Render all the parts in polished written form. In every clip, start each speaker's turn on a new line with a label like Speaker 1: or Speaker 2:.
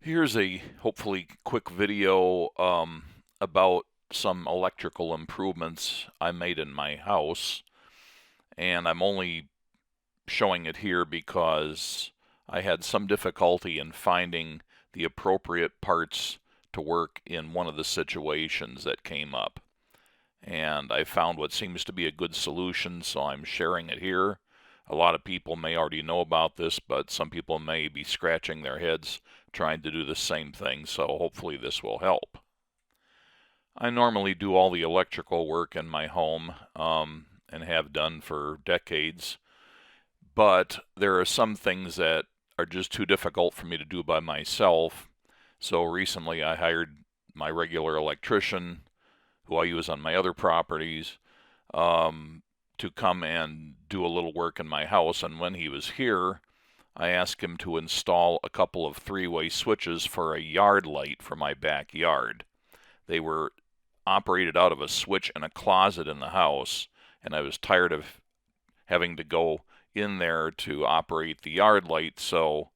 Speaker 1: Here's a hopefully quick video about some electrical improvements I made in my house, and I'm only showing it here because I had some difficulty in finding the appropriate parts to work in one of the situations that came up. And I found what seems to be a good solution, so I'm sharing it here. A lot of people may already know about this, but some people may be scratching their heads trying to do the same thing, so hopefully this will help. I normally do all the electrical work in my home and have done for decades, but there are some things that are just too difficult for me to do by myself. So recently I hired my regular electrician, who I use on my other properties, to come and do a little work in my house. And when he was here, I asked him to install a couple of three-way switches for a yard light for my backyard. They were operated out of a switch in a closet in the house, and I was tired of having to go in there to operate the yard light, so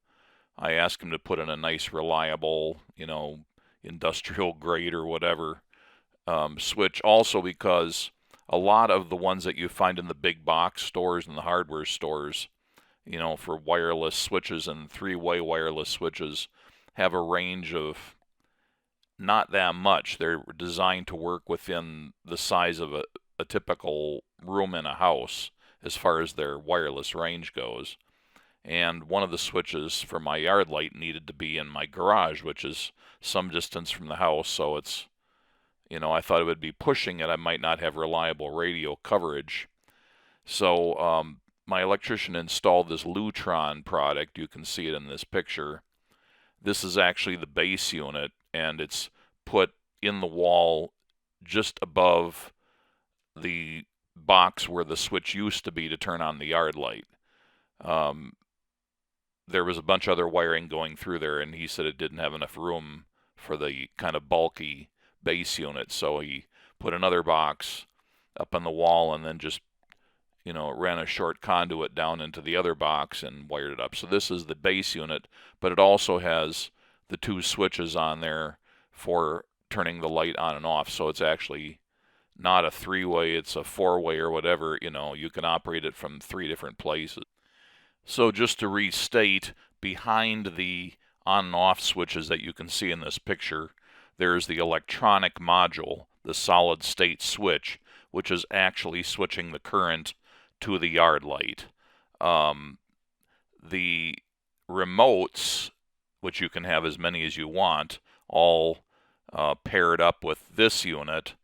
Speaker 1: I asked him to put in a nice, reliable, industrial grade or whatever switch. Also, because a lot of the ones that you find in the big box stores and the hardware stores, for wireless switches and three-way wireless switches, have a range of not that much. They're designed to work within the size of a typical room in a house as far as their wireless range goes. And one of the switches for my yard light needed to be in my garage, which is some distance from the house, so it's, I thought it would be pushing it. I might not have reliable radio coverage. So my electrician installed this Lutron product. You can see it in this picture. This is actually the base unit, and it's put in the wall just above the box where the switch used to be to turn on the yard light. There was a bunch of other wiring going through there, and he said it didn't have enough room for the kind of bulky base unit, so he put another box up on the wall and then just ran a short conduit down into the other box and wired it up. So this is the base unit, but it also has the two switches on there for turning the light on and off. So it's actually not a three-way, it's a four-way or whatever. You can operate it from three different places. So just to restate, behind the on and off switches that you can see in this picture, there's the electronic module, the solid state switch, which is actually switching the current to the yard light. The remotes, which you can have as many as you want, all paired up with this unit,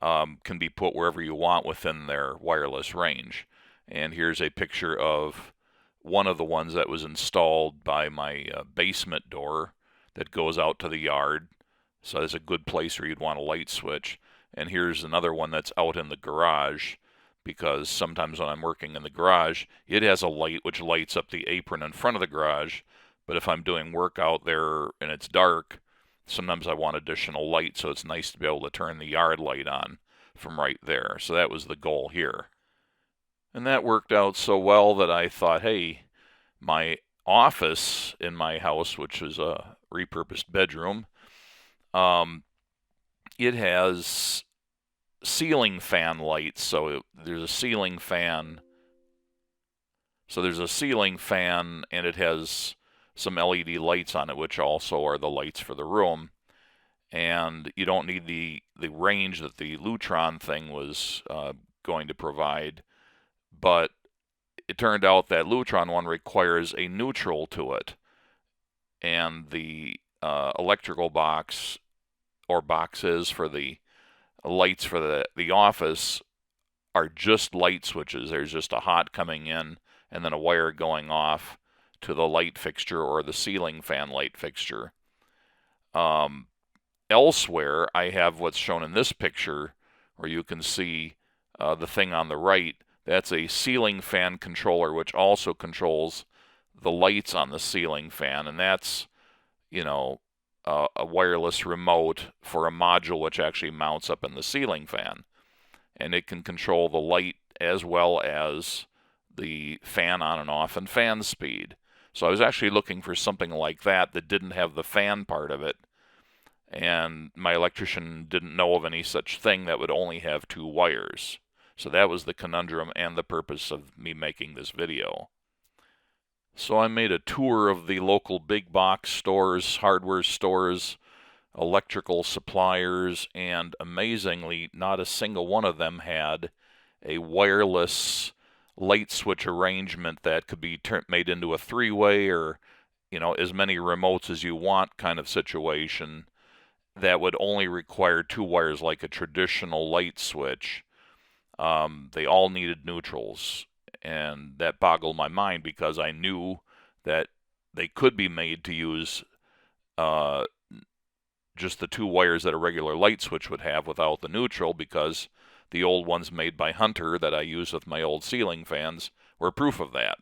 Speaker 1: can be put wherever you want within their wireless range. And here's a picture of one of the ones that was installed by my basement door that goes out to the yard. So there's a good place where you'd want a light switch. And here's another one that's out in the garage, because sometimes when I'm working in the garage, it has a light which lights up the apron in front of the garage. But if I'm doing work out there and it's dark, sometimes I want additional light, so it's nice to be able to turn the yard light on from right there. So that was the goal here. And that worked out so well that I thought, hey, my office in my house, which is a repurposed bedroom, it has ceiling fan lights. So there's a ceiling fan. So there's a ceiling fan, and it has some LED lights on it, which also are the lights for the room. And you don't need the range that the Lutron thing was going to provide. But it turned out that Lutron one requires a neutral to it. And the electrical box or boxes for the lights for the office are just light switches. There's just a hot coming in and then a wire going off to the light fixture or the ceiling fan light fixture. Elsewhere, I have what's shown in this picture, where you can see the thing on the right. That's a ceiling fan controller, which also controls the lights on the ceiling fan, and that's, a wireless remote for a module which actually mounts up in the ceiling fan. And it can control the light as well as the fan on and off and fan speed. So I was actually looking for something like that that didn't have the fan part of it, and my electrician didn't know of any such thing that would only have 2 wires. So that was the conundrum and the purpose of me making this video. So I made a tour of the local big box stores, hardware stores, electrical suppliers, and amazingly, not a single one of them had a wireless light switch arrangement that could be made into a 3-way, or, as many remotes as you want kind of situation that would only require 2 wires like a traditional light switch. They all needed neutrals, and that boggled my mind because I knew that they could be made to use just the 2 wires that a regular light switch would have without the neutral, because the old ones made by Hunter that I use with my old ceiling fans were proof of that.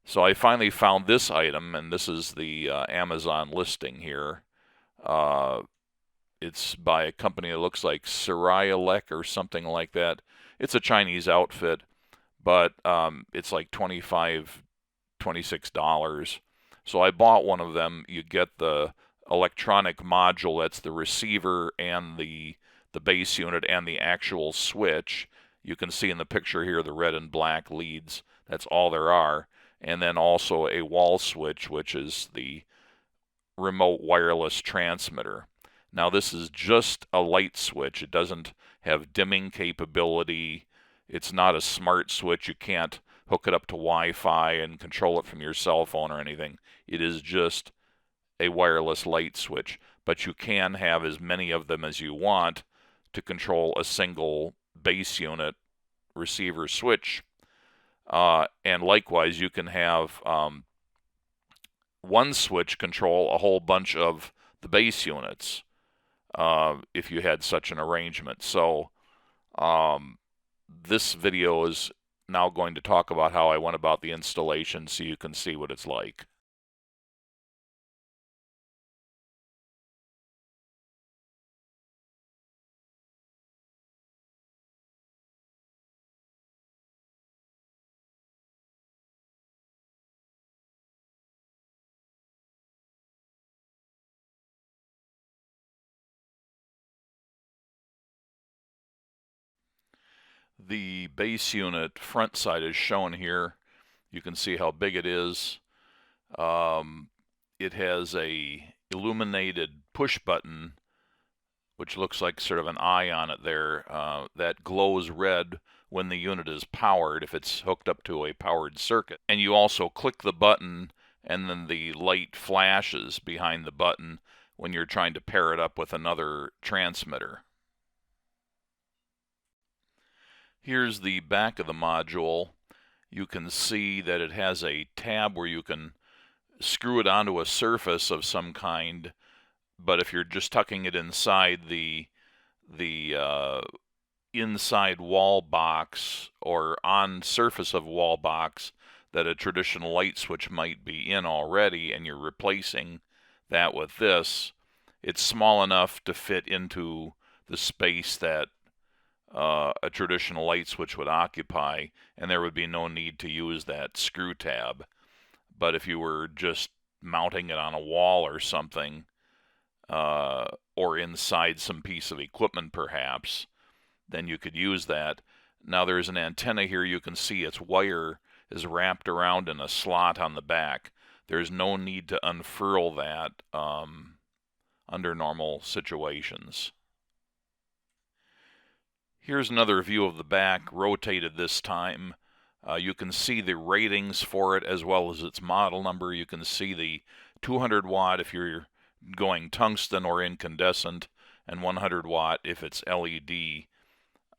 Speaker 1: So I finally found this item, and this is the Amazon listing here. It's by a company that looks like Suraielec or something like that. It's a Chinese outfit, but it's like $25, $26. So I bought one of them. You get the electronic module, that's the receiver and the base unit and the actual switch. You can see in the picture here the red and black leads. That's all there are. And then also a wall switch, which is the remote wireless transmitter. Now this is just a light switch. It doesn't have dimming capability. It's not a smart switch. You can't hook it up to Wi-Fi and control it from your cell phone or anything. It is just a wireless light switch, but you can have as many of them as you want to control a single base unit receiver switch. And likewise, you can have one switch control a whole bunch of the base units if you had such an arrangement. So this video is now going to talk about how I went about the installation so you can see what it's like. The base unit front side is shown here. You can see how big it is. It has a illuminated push button, which looks like sort of an eye on it there, that glows red when the unit is powered, if it's hooked up to a powered circuit. And you also click the button, and then the light flashes behind the button when you're trying to pair it up with another transmitter. Here's the back of the module. You can see that it has a tab where you can screw it onto a surface of some kind, but if you're just tucking it inside the inside wall box or on surface of wall box that a traditional light switch might be in already, and you're replacing that with this, it's small enough to fit into the space that a traditional light switch would occupy, and there would be no need to use that screw tab. But if you were just mounting it on a wall or something, or inside some piece of equipment perhaps, then you could use that. Now there's an antenna here. You can see its wire is wrapped around in a slot on the back. There's no need to unfurl that under normal situations. Here's another view of the back, rotated this time. You can see the ratings for it as well as its model number. You can see the 200 watt if you're going tungsten or incandescent, and 100 watt if it's LED.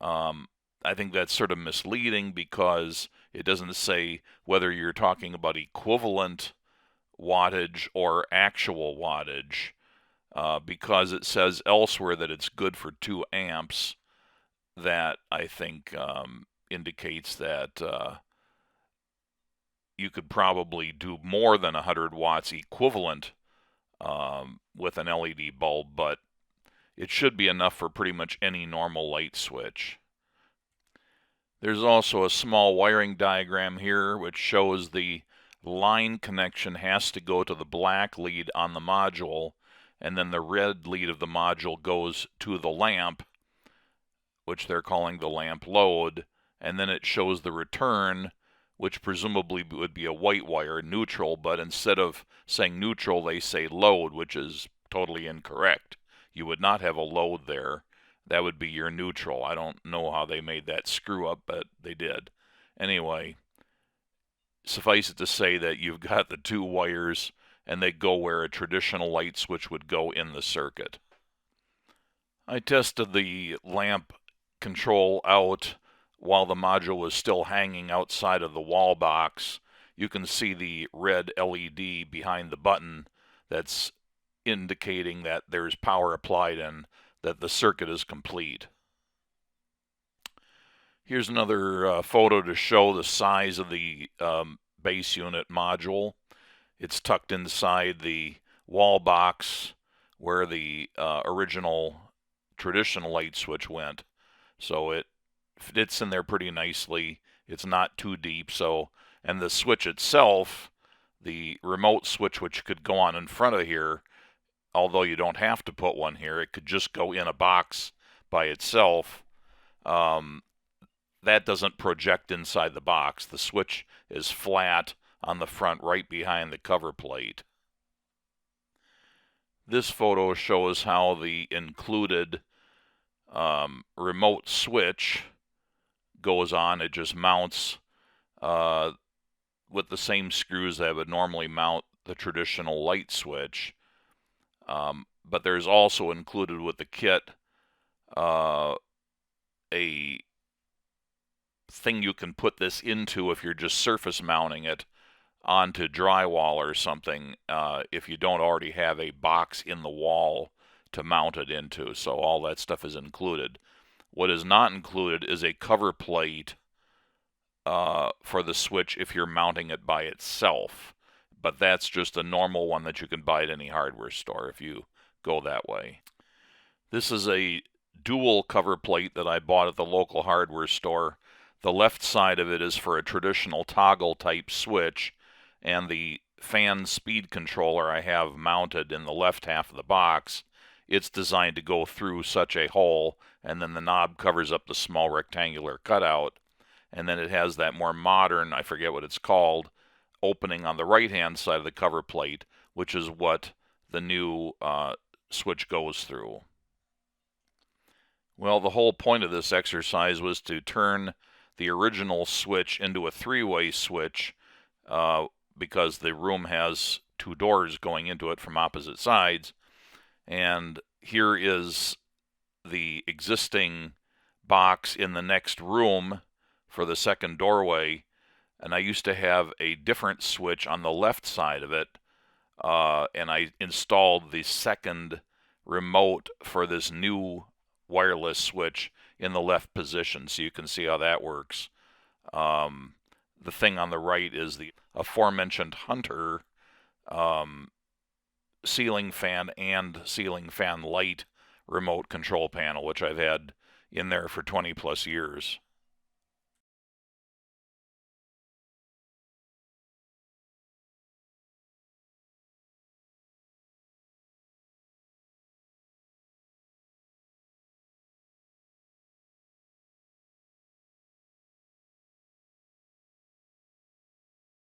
Speaker 1: I think that's sort of misleading because it doesn't say whether you're talking about equivalent wattage or actual wattage, because it says elsewhere that it's good for 2 amps. That, I think, indicates that you could probably do more than 100 watts equivalent with an LED bulb, but it should be enough for pretty much any normal light switch. There's also a small wiring diagram here which shows the line connection has to go to the black lead on the module, and then the red lead of the module goes to the lamp, which they're calling the lamp load, and then it shows the return, which presumably would be a white wire, neutral, but instead of saying neutral, they say load, which is totally incorrect. You would not have a load there. That would be your neutral. I don't know how they made that screw up, but they did. Anyway, suffice it to say that you've got the two wires, and they go where a traditional light switch would go in the circuit. I tested the lamp control out while the module was still hanging outside of the wall box. You can see the red LED behind the button that's indicating that there's power applied and that the circuit is complete. Here's another photo to show the size of the base unit module. It's tucked inside the wall box where the original traditional light switch went. So it fits in there pretty nicely. It's not too deep. And the switch itself, the remote switch, which could go on in front of here, although you don't have to put one here, it could just go in a box by itself. That doesn't project inside the box. The switch is flat on the front right behind the cover plate. This photo shows how the included remote switch goes on. It just mounts with the same screws that would normally mount the traditional light switch. But there's also included with the kit a thing you can put this into if you're just surface mounting it onto drywall or something, if you don't already have a box in the wall to mount it into. So all that stuff is included. What is not included is a cover plate for the switch if you're mounting it by itself. But that's just a normal one that you can buy at any hardware store if you go that way. This is a dual cover plate that I bought at the local hardware store. The left side of it is for a traditional toggle type switch, and the fan speed controller I have mounted in the left half of the box, it's designed to go through such a hole, and then the knob covers up the small rectangular cutout, and then it has that more modern, I forget what it's called, opening on the right-hand side of the cover plate, which is what the new switch goes through. Well, the whole point of this exercise was to turn the original switch into a three-way switch because the room has two doors going into it from opposite sides. And here is the existing box in the next room for the second doorway. And I used to have a different switch on the left side of it. And I installed the second remote for this new wireless switch in the left position, so you can see how that works. The thing on the right is the aforementioned Hunter ceiling fan and ceiling fan light remote control panel, which I've had in there for 20 plus years.